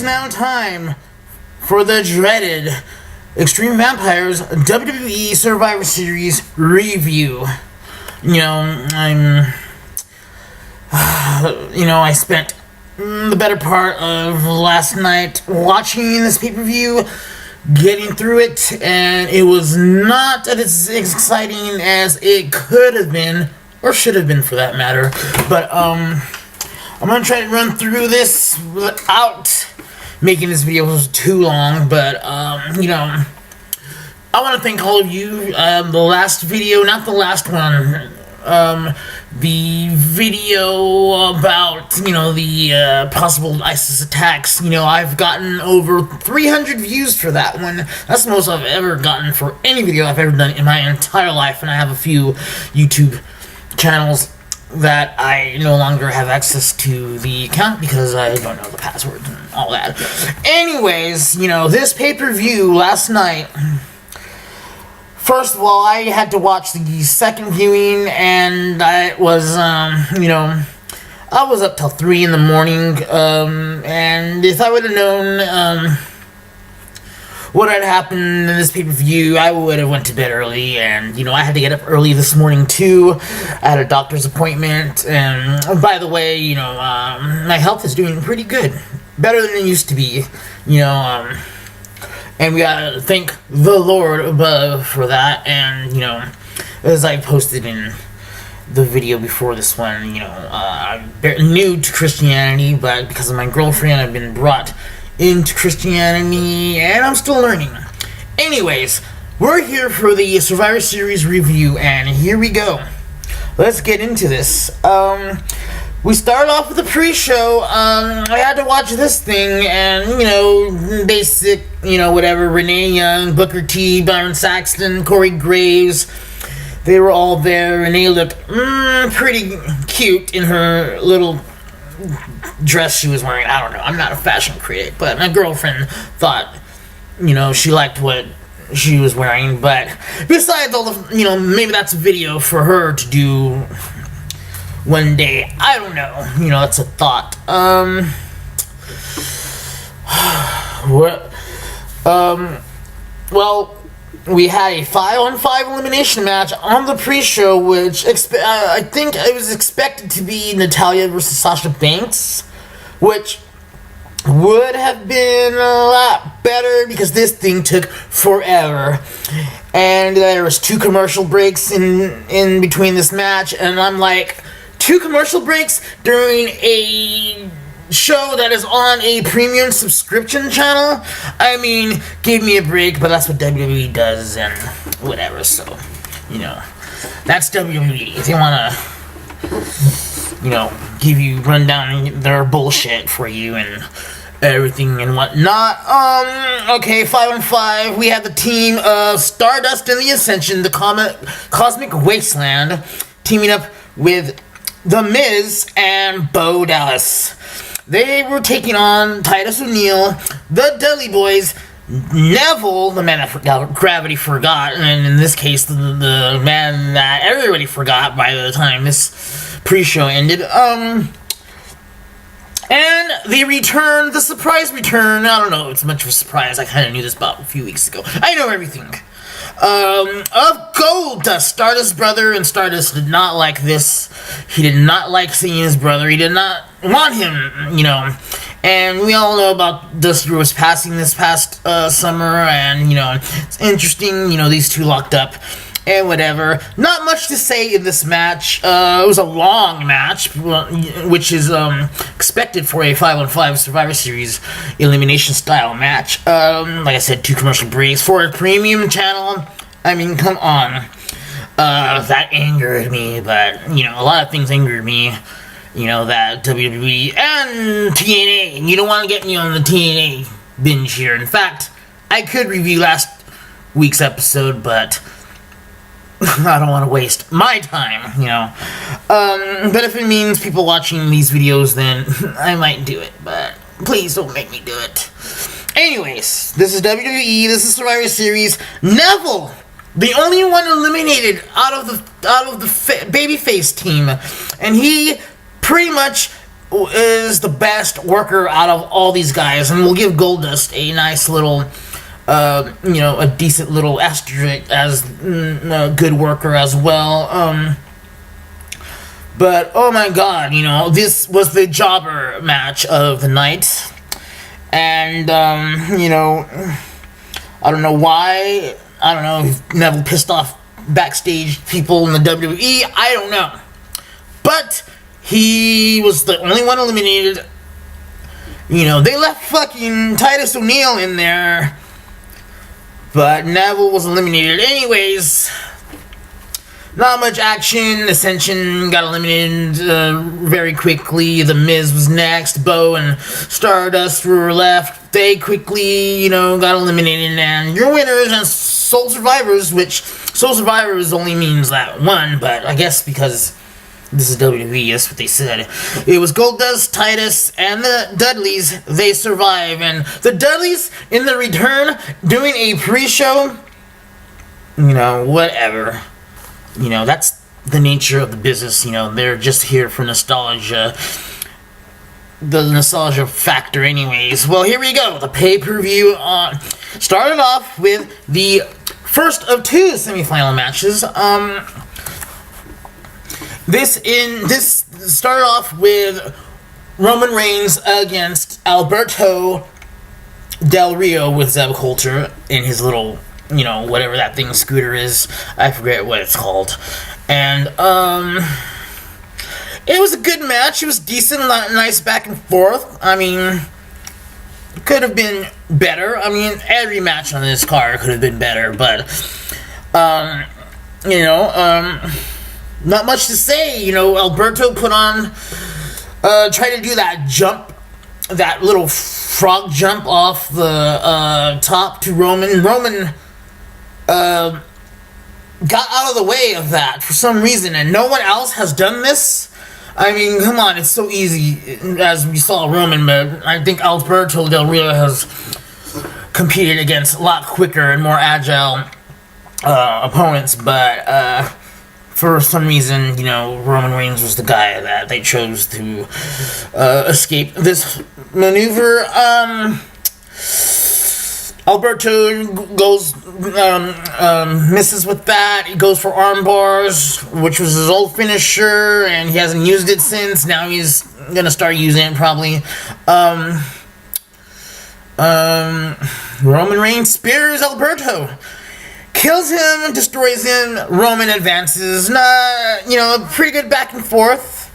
is now time for the dreaded Extreme Vampyrs WWE Survivor Series review. I spent the better part of last night watching this pay-per-view, getting through it, and it was not as exciting as it could have been, or should have been for that matter. But I'm gonna try to run through this without making this video too long. But I want to thank all of you. The last video, not the last one, the video about the possible ISIS attacks. I've gotten over 300 views for that one. That's the most I've ever gotten for any video I've ever done in my entire life, and I have a few YouTube channels that I no longer have access to the account because I don't know the passwords and all that. Anyways, this pay-per-view last night, first of all, I had to watch the second viewing, and I was, I was up till 3 in the morning, and if I would have known, what had happened in this pay-per-view, I would have went to bed early, and, I had to get up early this morning, too. I had a doctor's appointment, and, by the way, my health is doing pretty good. Better than it used to be, and we gotta thank the Lord above for that. And, as I posted in the video before this one, I'm new to Christianity, but because of my girlfriend, I've been brought into Christianity, and I'm still learning. Anyways, we're here for the Survivor Series review, and here we go. Let's get into this. We start off with the pre-show. I had to watch this thing, and, basic, whatever, Renee Young, Booker T, Byron Saxton, Corey Graves, they were all there, and they looked pretty cute in her little dress she was wearing. I don't know, I'm not a fashion critic, but my girlfriend thought, she liked what she was wearing. But besides all the, maybe that's a video for her to do one day. I don't know. That's a thought. Well, we had a 5-on-5 elimination match on the pre-show, which I think it was expected to be Natalya versus Sasha Banks, which would have been a lot better because this thing took forever, and there was 2 commercial breaks in between this match, and I'm like, 2 commercial breaks during a show that is on a premium subscription channel? I mean, give me a break, but that's what WWE does, and whatever. So, that's WWE. If they want to, give you rundown their bullshit for you and everything and whatnot. Okay, 5-on-5. We have the team of Stardust and the Ascension, the Cosmic Wasteland, teaming up with The Miz and Bo Dallas. They were taking on Titus O'Neil, the Dudley Boys, Neville, the man that gravity forgot, and in this case, the man that everybody forgot by the time this pre-show ended. And the surprise return, I don't know, it's much of a surprise, I kind of knew this about a few weeks ago. I know everything. Of Goldust, Stardust's brother, and Stardust did not like this. He did not like seeing his brother. He did not want him, And we all know about Dusty Rhodes passing this past summer, and, it's interesting, these two locked up and whatever. Not much to say in this match. It was a long match, which is expected for a 5-on-5 Survivor Series elimination style match. Like I said, 2 commercial breaks for a premium channel. I mean, come on. That angered me, but, a lot of things angered me. That WWE and TNA, you don't want to get me on the TNA binge here. In fact, I could review last week's episode, but I don't want to waste my time, But if it means people watching these videos, then I might do it. But please don't make me do it. Anyways, this is WWE. This is Survivor Series. Neville, the only one eliminated out of the babyface team, and he pretty much is the best worker out of all these guys, and we'll give Goldust a nice little, a decent little asterisk as a good worker as well. But oh my God, this was the jobber match of the night, and I don't know why. I don't know if Neville pissed off backstage people in the WWE. I don't know, but he was the only one eliminated. They left fucking Titus O'Neil in there, but Neville was eliminated anyways. Not much action. Ascension got eliminated very quickly. The Miz was next. Bo and Stardust were left. They quickly, got eliminated. And your winners and Sole Survivors, which Sole Survivors only means that one, but I guess because this is WWE, that's what they said. It was Goldust, Titus, and the Dudleys. They survive. And the Dudleys, in the return, doing a pre-show, whatever. That's the nature of the business. They're just here for nostalgia. The nostalgia factor anyways. Well, here we go. The pay-per-view started off with the first of two semifinal matches. This started off with Roman Reigns against Alberto Del Rio with Zeb Coulter in his little, whatever that thing scooter is. I forget what it's called. And, it was a good match. It was decent, nice back and forth. I mean, it could have been better. I mean, every match on this card could have been better, but, not much to say. Alberto put on, tried to do that jump, that little frog jump off the top to Roman. Roman got out of the way of that for some reason, and no one else has done this. I mean, come on, it's so easy, as we saw Roman, but I think Alberto Del Rio has competed against a lot quicker and more agile opponents, but for some reason, Roman Reigns was the guy that they chose to escape this maneuver. Alberto goes, misses with that. He goes for arm bars, which was his old finisher, and he hasn't used it since. Now he's gonna start using it probably. Roman Reigns spears Alberto, kills him, destroys him. Roman advances. Pretty good back and forth.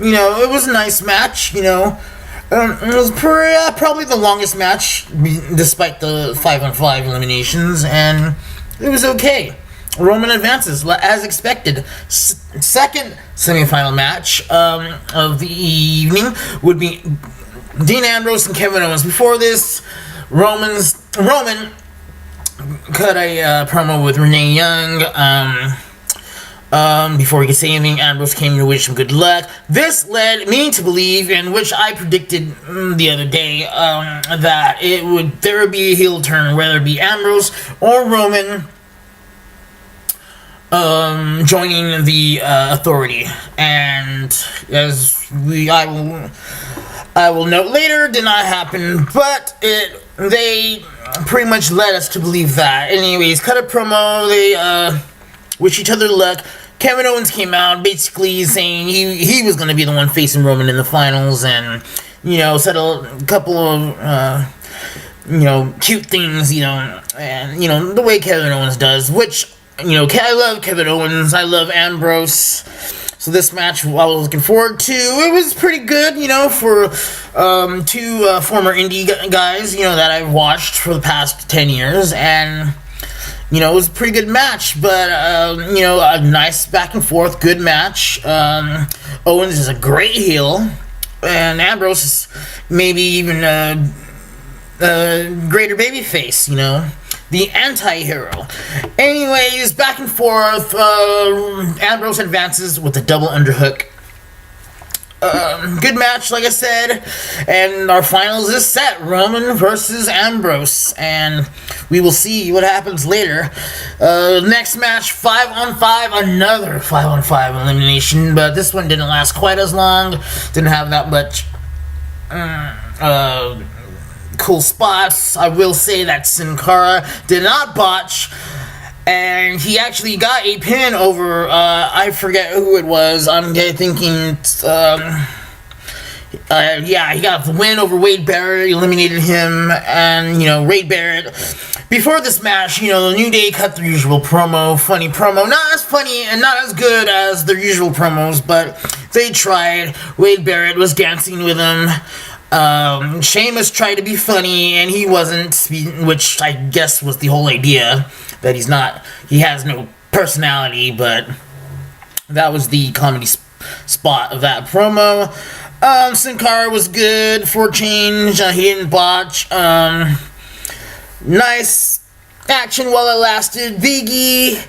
It was a nice match. It was probably the longest match, despite the 5-on-5 eliminations, and it was okay. Roman advances, as expected. Second semifinal match of the evening would be Dean Ambrose and Kevin Owens. Before this, Roman cut a promo with Renee Young. Before he could say anything, Ambrose came to wish him good luck. This led me to believe, and which I predicted the other day, that there would be a heel turn, whether it be Ambrose or Roman joining the Authority. And as I will note later, did not happen, but they pretty much led us to believe that. Anyways, cut a promo. They wish each other luck. Kevin Owens came out basically saying he was going to be the one facing Roman in the finals, and said a couple of cute things, and the way Kevin Owens does, which I love Kevin Owens, I love Ambrose. So this match I was looking forward to. It was pretty good, for two former indie guys, that I've watched for the past 10 years, and it was a pretty good match, but, a nice back and forth, good match. Owens is a great heel, and Ambrose is maybe even a greater babyface, the anti-hero. Anyways, back and forth, Ambrose advances with a double underhook. Good match, like I said. And our finals is set. Roman versus Ambrose. And we will see what happens later. Next match, 5-on-5. Another 5-on-5 elimination. But this one didn't last quite as long. Didn't have that much cool spots. I will say that Sin Cara did not botch. And he actually got a pin over, I forget who it was. I'm thinking, he got the win over Wade Barrett, eliminated him, and, Wade Barrett. Before this match, the New Day cut their usual promo, funny promo. Not as funny and not as good as their usual promos, but they tried. Wade Barrett was dancing with him. Sheamus tried to be funny, and he wasn't, which I guess was the whole idea, that he has no personality, but that was the comedy spot of that promo. Sin Cara was good for a change. He didn't botch. Nice action while it lasted. Biggie,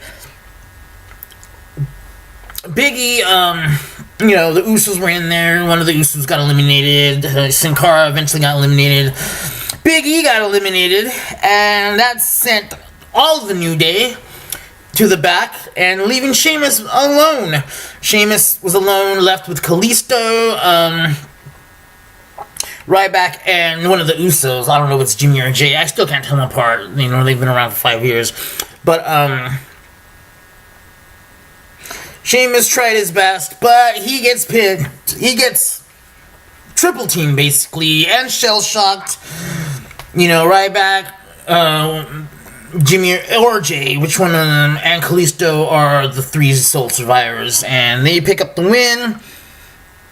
the Usos were in there. One of the Usos got eliminated. Sin Cara eventually got eliminated. Big E got eliminated, and that sent all of the New Day to the back, and leaving Sheamus alone. Sheamus was alone, left with Kalisto, Ryback, and one of the Usos. I don't know if it's Jimmy or Jay. I still can't tell them apart. They've been around for 5 years. But, Sheamus tried his best, but he gets pinned. He gets triple team basically, and shell-shocked. Ryback, Jimmy or Jay, which one of them, and Kalisto are the three sole survivors, and they pick up the win,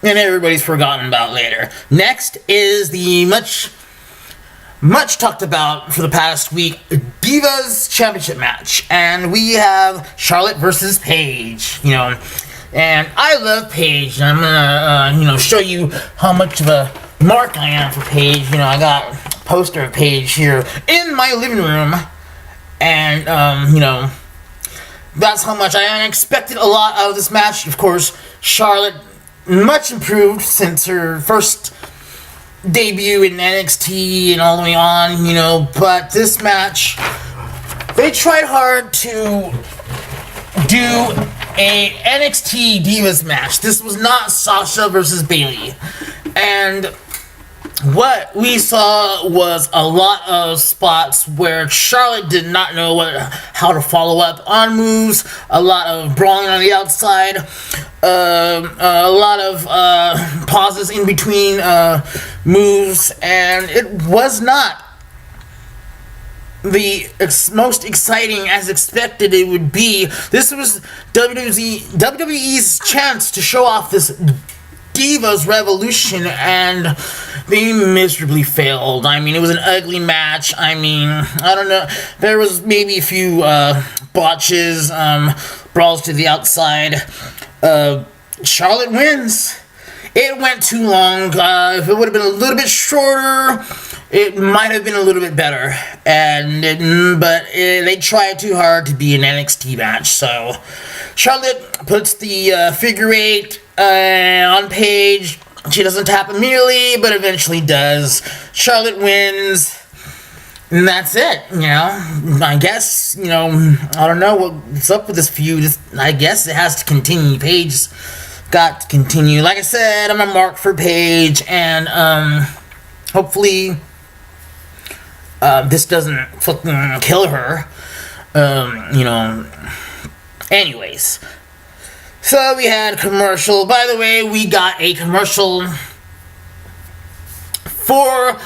and everybody's forgotten about later. Next is the much talked about for the past week, Divas Championship match, and we have Charlotte versus Paige, and I love Paige, and I'm gonna, show you how much of a mark I am for Paige. I got a poster of Paige here in my living room, and, that's how much I expected a lot out of this match. Of course, Charlotte, much improved since her first debut in NXT and all the way on, but this match, they tried hard to do a NXT Divas match. This was not Sasha versus Bayley, and what we saw was a lot of spots where Charlotte did not know how to follow up on moves, a lot of brawling on the outside, a lot of pauses in between moves, and it was not the most exciting as expected it would be. This was WWE's chance to show off this Divas Revolution, and they miserably failed. It was an ugly match. I don't know. There was maybe a few botches, brawls to the outside. Charlotte wins. It went too long. If it would have been a little bit shorter, it might have been a little bit better. But they tried too hard to be an NXT match. So Charlotte puts the figure 8 on Paige. She doesn't tap immediately, but eventually does. Charlotte wins, and that's it. I guess, I don't know what's up with this feud. I guess it has to continue. Paige's got to continue. Like I said, I'm a mark for Paige, and hopefully this doesn't fucking kill her. Anyways. So we had a commercial. By the way, we got a commercial for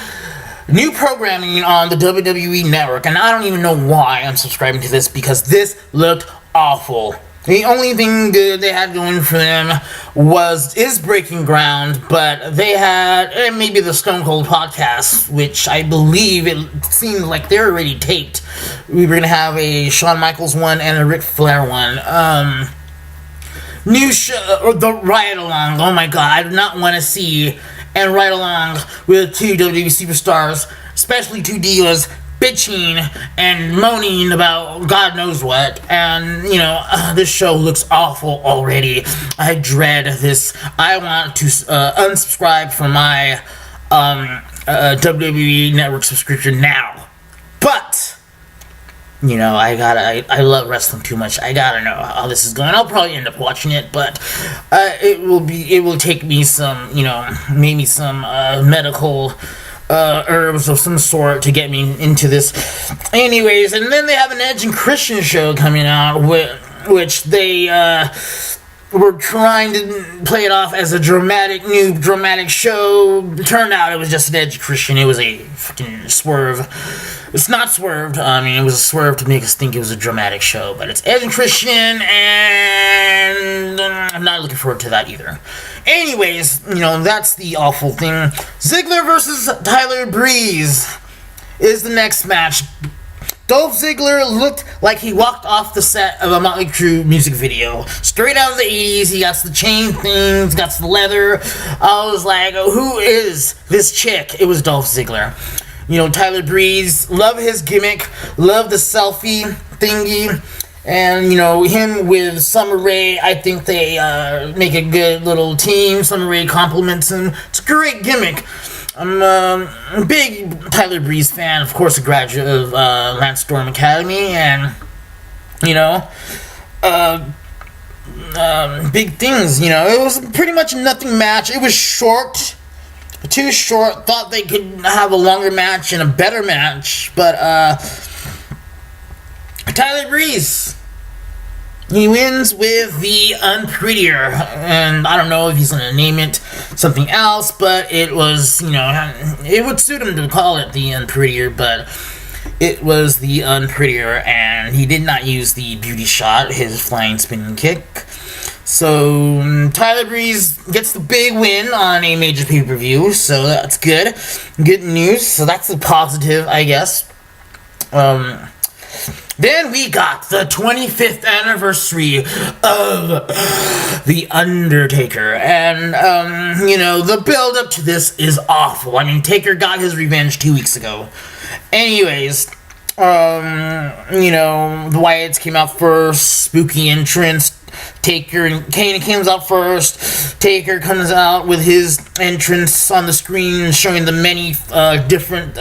new programming on the WWE Network, and I don't even know why I'm subscribing to this, because this looked awful. The only thing good they had going for them is Breaking Ground, but they had maybe the Stone Cold podcast, which I believe it seemed like they're already taped. We were going to have a Shawn Michaels one and a Ric Flair one. New show, or the Ride Along. Oh my god, I do not want to see and ride along with two WWE superstars, especially two divas, bitching and moaning about God knows what, and this show looks awful already. I dread this. I want to unsubscribe from my WWE Network subscription now. But I love wrestling too much. I gotta know how this is going. I'll probably end up watching it, but it will take me some, maybe some medical herbs of some sort to get me into this. Anyways, and then they have an Edge and Christian show coming out, which they were trying to play it off as a new dramatic show. It turned out it was just an Edge Christian. It was a fucking swerve. It's not swerved. I mean, it was a swerve to make us think it was a dramatic show, but it's Edge and Christian, and I'm not looking forward to that either. Anyways, that's the awful thing. Ziggler versus Tyler Breeze is the next match. Dolph Ziggler looked like he walked off the set of a Motley Crue music video. Straight out of the 80s, he got the chain things, got the leather. I was like, who is this chick? It was Dolph Ziggler. Tyler Breeze, love his gimmick, love the selfie thingy. And, him with Summer Rae, I think they make a good little team. Summer Rae compliments him. It's a great gimmick. I'm a big Tyler Breeze fan, of course, a graduate of Lance Storm Academy, and, big things, It was pretty much a nothing match. It was short, too short. Thought they could have a longer match and a better match, but, Tyler Breeze, he wins with the Unprettier, and I don't know if he's going to name it something else, but it was, it would suit him to call it the Unprettier, but it was the Unprettier, and he did not use the beauty shot, his flying spinning kick. So, Tyler Breeze gets the big win on a major pay-per-view, so that's good. Good news, so that's a positive, I guess. Then we got the 25th anniversary of The Undertaker. And, the build-up to this is awful. I mean, Taker got his revenge 2 weeks ago. Anyways, the Wyatts came out first, spooky entrance. Taker and Kane comes out first. Taker comes out with his entrance on the screen, showing the many different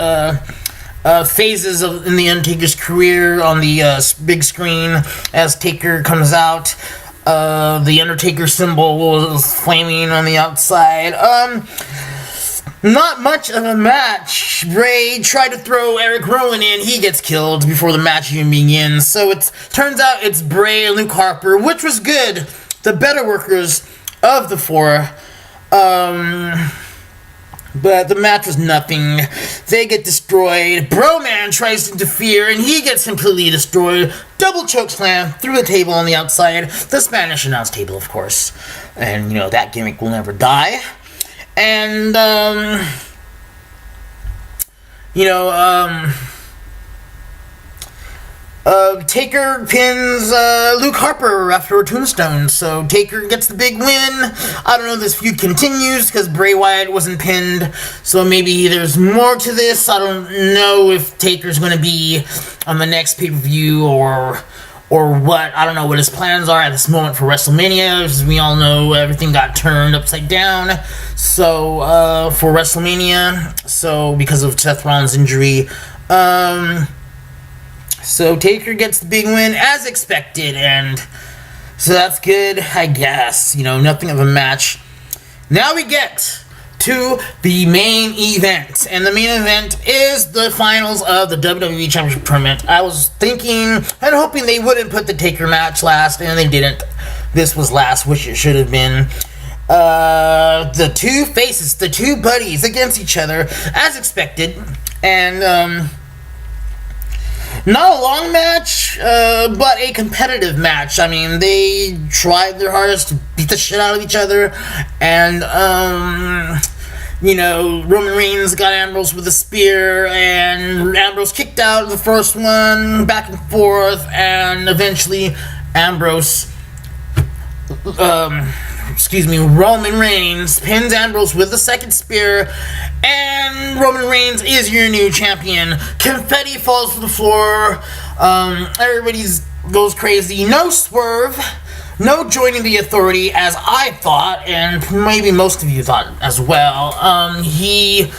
phases in the Undertaker's career on the big screen as Taker comes out. The Undertaker symbol was flaming on the outside. Not much of a match. Bray tried to throw Eric Rowan in. He gets killed before the match even begins. So it turns out it's Bray and Luke Harper, which was good. The better workers of the four. But the match was nothing. They get destroyed. Bro-Man tries to interfere, and he gets completely destroyed. Double chokeslam through the table on the outside. The Spanish announce table, of course. And, that gimmick will never die. And, Taker pins Luke Harper after a tombstone, so Taker gets the big win. I don't know if this feud continues because Bray Wyatt wasn't pinned, so maybe there's more to this. I don't know if Taker's going to be on the next pay-per-view or what. I don't know what his plans are at this moment for WrestleMania. As we all know, everything got turned upside down. So for WrestleMania, so because of Seth Rollins' injury, so Taker gets the big win as expected, and so that's good, I guess. Nothing of a match. Now we get to the main event, and the main event is the finals of the WWE Championship Tournament. I was thinking and hoping they wouldn't put the Taker match last, and they didn't. This was last, which it should have been. The two faces, the two buddies against each other, as expected, and, not a long match, but a competitive match. I mean, they tried their hardest to beat the shit out of each other, and, Roman Reigns got Ambrose with a spear, and Ambrose kicked out the first one, back and forth, and eventually Ambrose Roman Reigns pins Ambrose with the second spear, and Roman Reigns is your new champion. Confetti falls to the floor. Everybody goes crazy. No Swerve. No joining the Authority, as I thought, and maybe most of you thought as well. He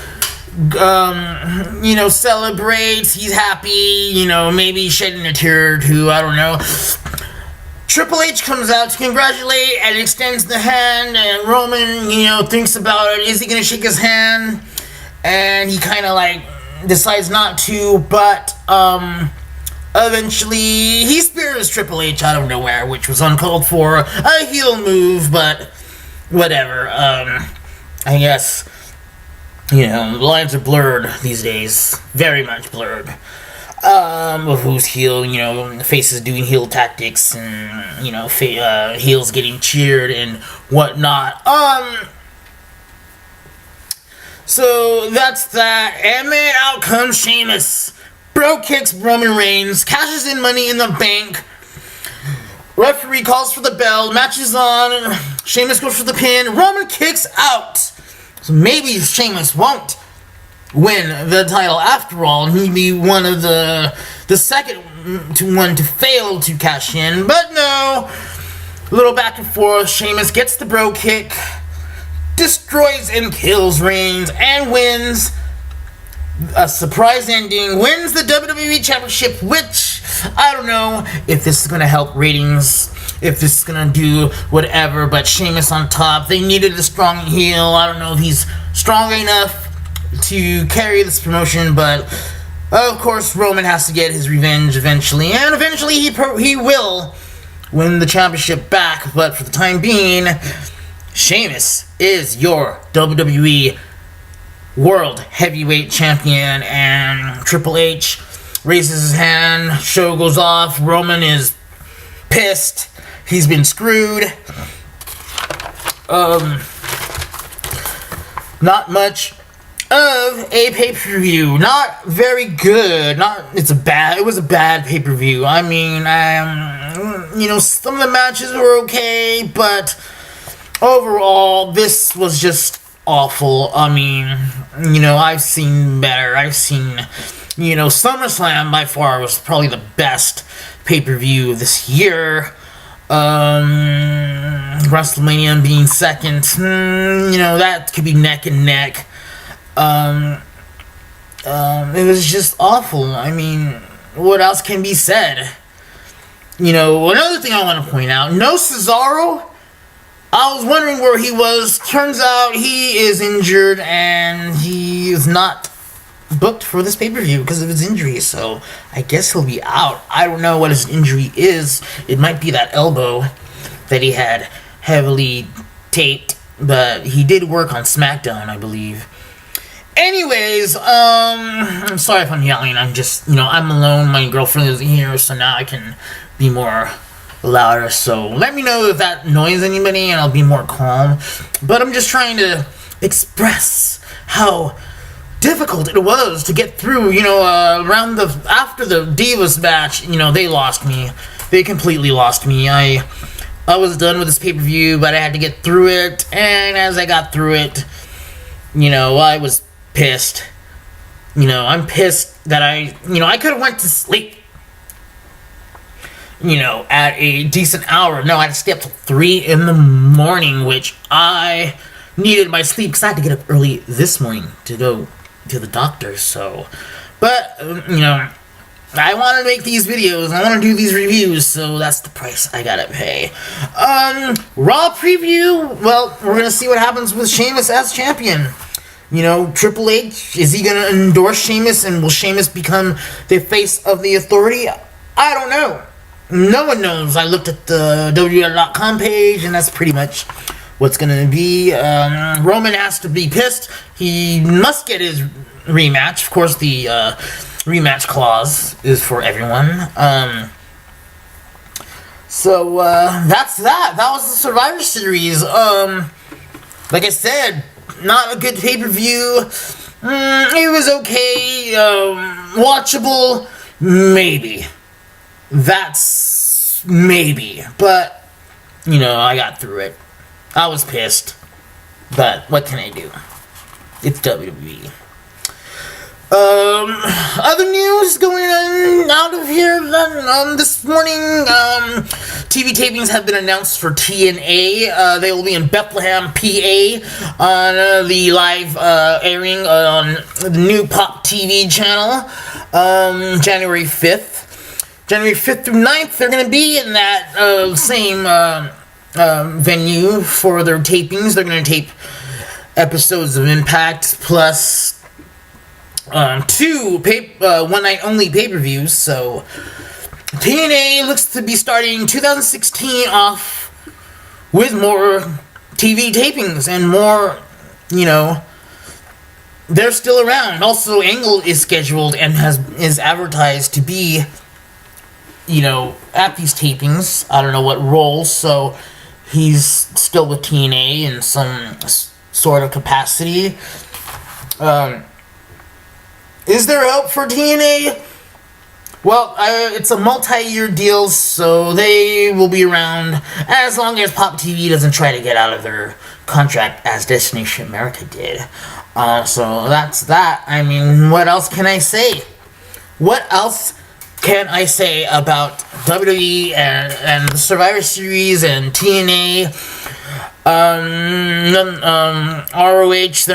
celebrates. He's happy. Maybe shedding a tear or two. I don't know. Triple H comes out to congratulate and extends the hand, and Roman, thinks about it. Is he gonna shake his hand? And he kind of decides not to, but eventually he spears Triple H out of nowhere, which was uncalled for. A heel move, but whatever. I guess the lines are blurred these days, very much blurred. Of who's heel, faces doing heel tactics, and, heels getting cheered and whatnot. So that's that, and then out comes Sheamus. Bro kicks Roman Reigns, cashes in Money in the Bank. Referee calls for the bell, match is on, Sheamus goes for the pin, Roman kicks out. So maybe Sheamus won't win the title after all, and he'd be one of the second one to fail to cash in, but no. A little back and forth. Sheamus gets the bro kick, destroys and kills Reigns, and wins. A surprise ending, wins the WWE Championship, which I don't know if this is going to help ratings, if this is going to do whatever, but Sheamus on top. They needed a strong heel. I don't know if he's strong enough to carry this promotion, but of course Roman has to get his revenge eventually, and eventually he will win the championship back, but for the time being, Sheamus is your WWE World Heavyweight Champion, and Triple H raises his hand, show goes off, Roman is pissed, he's been screwed. Not much of a pay-per-view. Not very good. It was a bad pay-per-view. I mean, some of the matches were okay, but overall, this was just awful. I mean, I've seen better. I've seen, SummerSlam by far was probably the best pay-per-view this year. WrestleMania being second, that could be neck and neck. It was just awful. I mean, what else can be said? Another thing I want to point out, no Cesaro. I was wondering where he was. Turns out he is injured, and he is not booked for this pay-per-view because of his injury, so I guess he'll be out. I don't know what his injury is. It might be that elbow that he had heavily taped, but he did work on SmackDown, I believe. Anyways, I'm sorry if I'm yelling. I'm just, I'm alone. My girlfriend isn't here, so now I can be more louder. So let me know if that annoys anybody, and I'll be more calm. But I'm just trying to express how difficult it was to get through. After the Divas match, they lost me. They completely lost me. I was done with this pay-per-view, but I had to get through it, and as I got through it, I was pissed. I'm pissed that I could have went to sleep, at a decent hour. No, I had to stay up till 3 in the morning, which I needed my sleep because I had to get up early this morning to go to the doctor, so. But, I want to make these videos, I want to do these reviews, so that's the price I gotta pay. Raw preview, well, we're gonna see what happens with Sheamus as champion. Triple H, is he gonna endorse Sheamus, and will Sheamus become the face of the Authority? I don't know. No one knows. I looked at the WWE.com page, and that's pretty much what's gonna be. Roman has to be pissed. He must get his rematch. Of course, the rematch clause is for everyone. So that's that. That was the Survivor Series. Like I said, not a good pay-per-view. It was okay. Watchable, maybe. That's maybe. But, I got through it. I was pissed. But what can I do? It's WWE. Other news going on out of here. This morning, TV tapings have been announced for TNA. They will be in Bethlehem, PA, on the live airing on the new Pop TV channel, January 5th. January 5th through 9th, they're going to be in that same venue for their tapings. They're going to tape episodes of Impact plus two one-night-only pay-per-views, so TNA looks to be starting 2016 off with more TV tapings and more, they're still around. Also, Angle is scheduled and is advertised to be, at these tapings. I don't know what role, so he's still with TNA in some sort of capacity. Is there hope for TNA? Well, it's a multi-year deal, so they will be around as long as Pop TV doesn't try to get out of their contract as Destination America did. So that's that. I mean, what else can I say? What else can I say about WWE and the Survivor Series and TNA? ROH,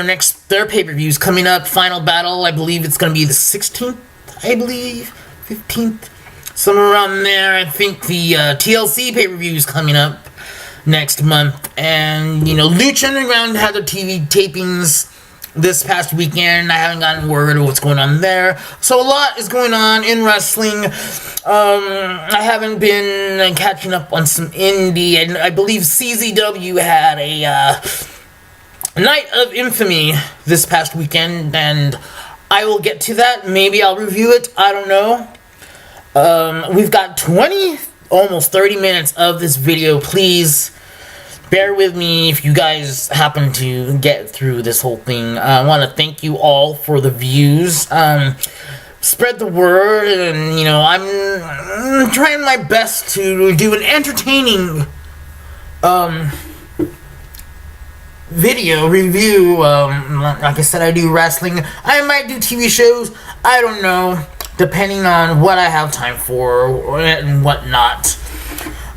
their pay-per-views coming up. Final Battle, I believe it's going to be the 16th, 15th, somewhere around there. I think the TLC pay-per-view is coming up next month. And, Lucha Underground had their TV tapings this past weekend. I haven't gotten word of what's going on there. So a lot is going on in wrestling. I haven't been catching up on some indie. And I believe CZW had a Night of Infamy this past weekend, and I will get to that. Maybe I'll review it. I don't know. We've got almost 30 minutes of this video. Please bear with me if you guys happen to get through this whole thing. I want to thank you all for the views. Spread the word, and, I'm trying my best to do an entertaining video review. Like I said, I do wrestling. I might do TV shows. I don't know, depending on what I have time for and whatnot.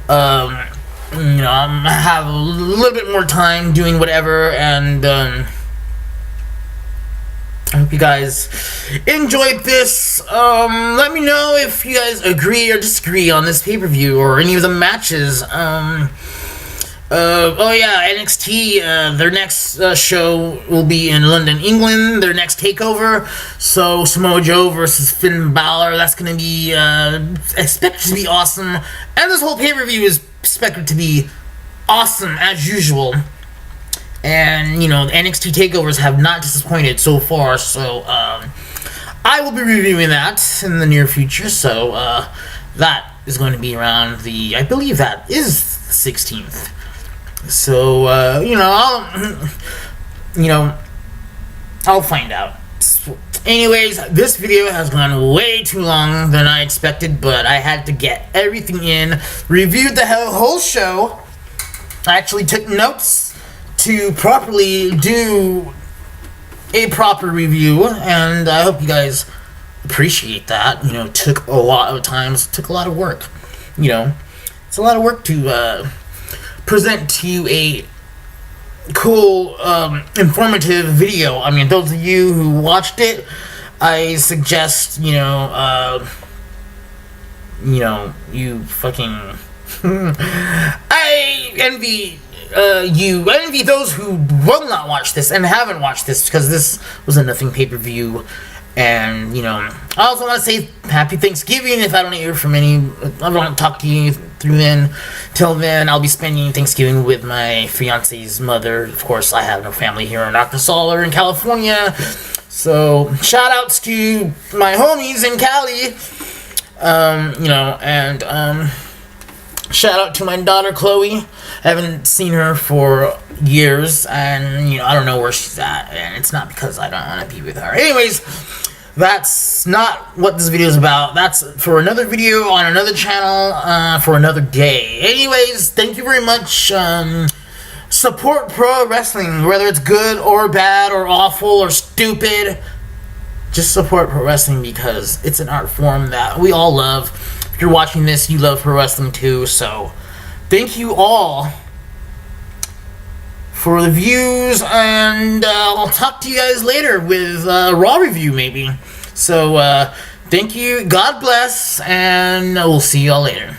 I have a little bit more time doing whatever, and I hope you guys enjoyed this. Let me know if you guys agree or disagree on this pay-per-view or any of the matches. NXT, their next show will be in London, England, their next takeover. So Samoa Joe versus Finn Balor, that's going to be expected to be awesome. And this whole pay-per-view is expected to be awesome as usual. And, the NXT takeovers have not disappointed so far, so I will be reviewing that in the near future. So that is going to be around I believe that is the 16th. So, I'll find out. Anyways, this video has gone way too long than I expected, but I had to get everything in. Reviewed the whole show. I actually took notes to properly do a proper review, and I hope you guys appreciate that. Took a lot of time, took a lot of work. It's a lot of work to present to you a cool, informative video. I mean, those of you who watched it, I suggest, you fucking I envy you. I envy those who will not watch this and haven't watched this, because this was a nothing pay-per-view. And, I also want to say Happy Thanksgiving. If I don't hear from I don't talk to you through then. Till then, I'll be spending Thanksgiving with my fiance's mother. Of course, I have no family here in Arkansas or in California. So, shout outs to my homies in Cali. Shout out to my daughter Chloe. I haven't seen her for years, and I don't know where she's at, and it's not because I don't want to be with her. Anyways, that's not what this video is about. That's for another video on another channel, for another day. Anyways, thank you very much. support pro wrestling, whether it's good or bad or awful or stupid. Just support pro wrestling because it's an art form that we all love. If you're watching this, you love pro wrestling too. So thank you all for the views, and I'll talk to you guys later with a Raw review maybe. So thank you, God bless, and we'll see y'all later.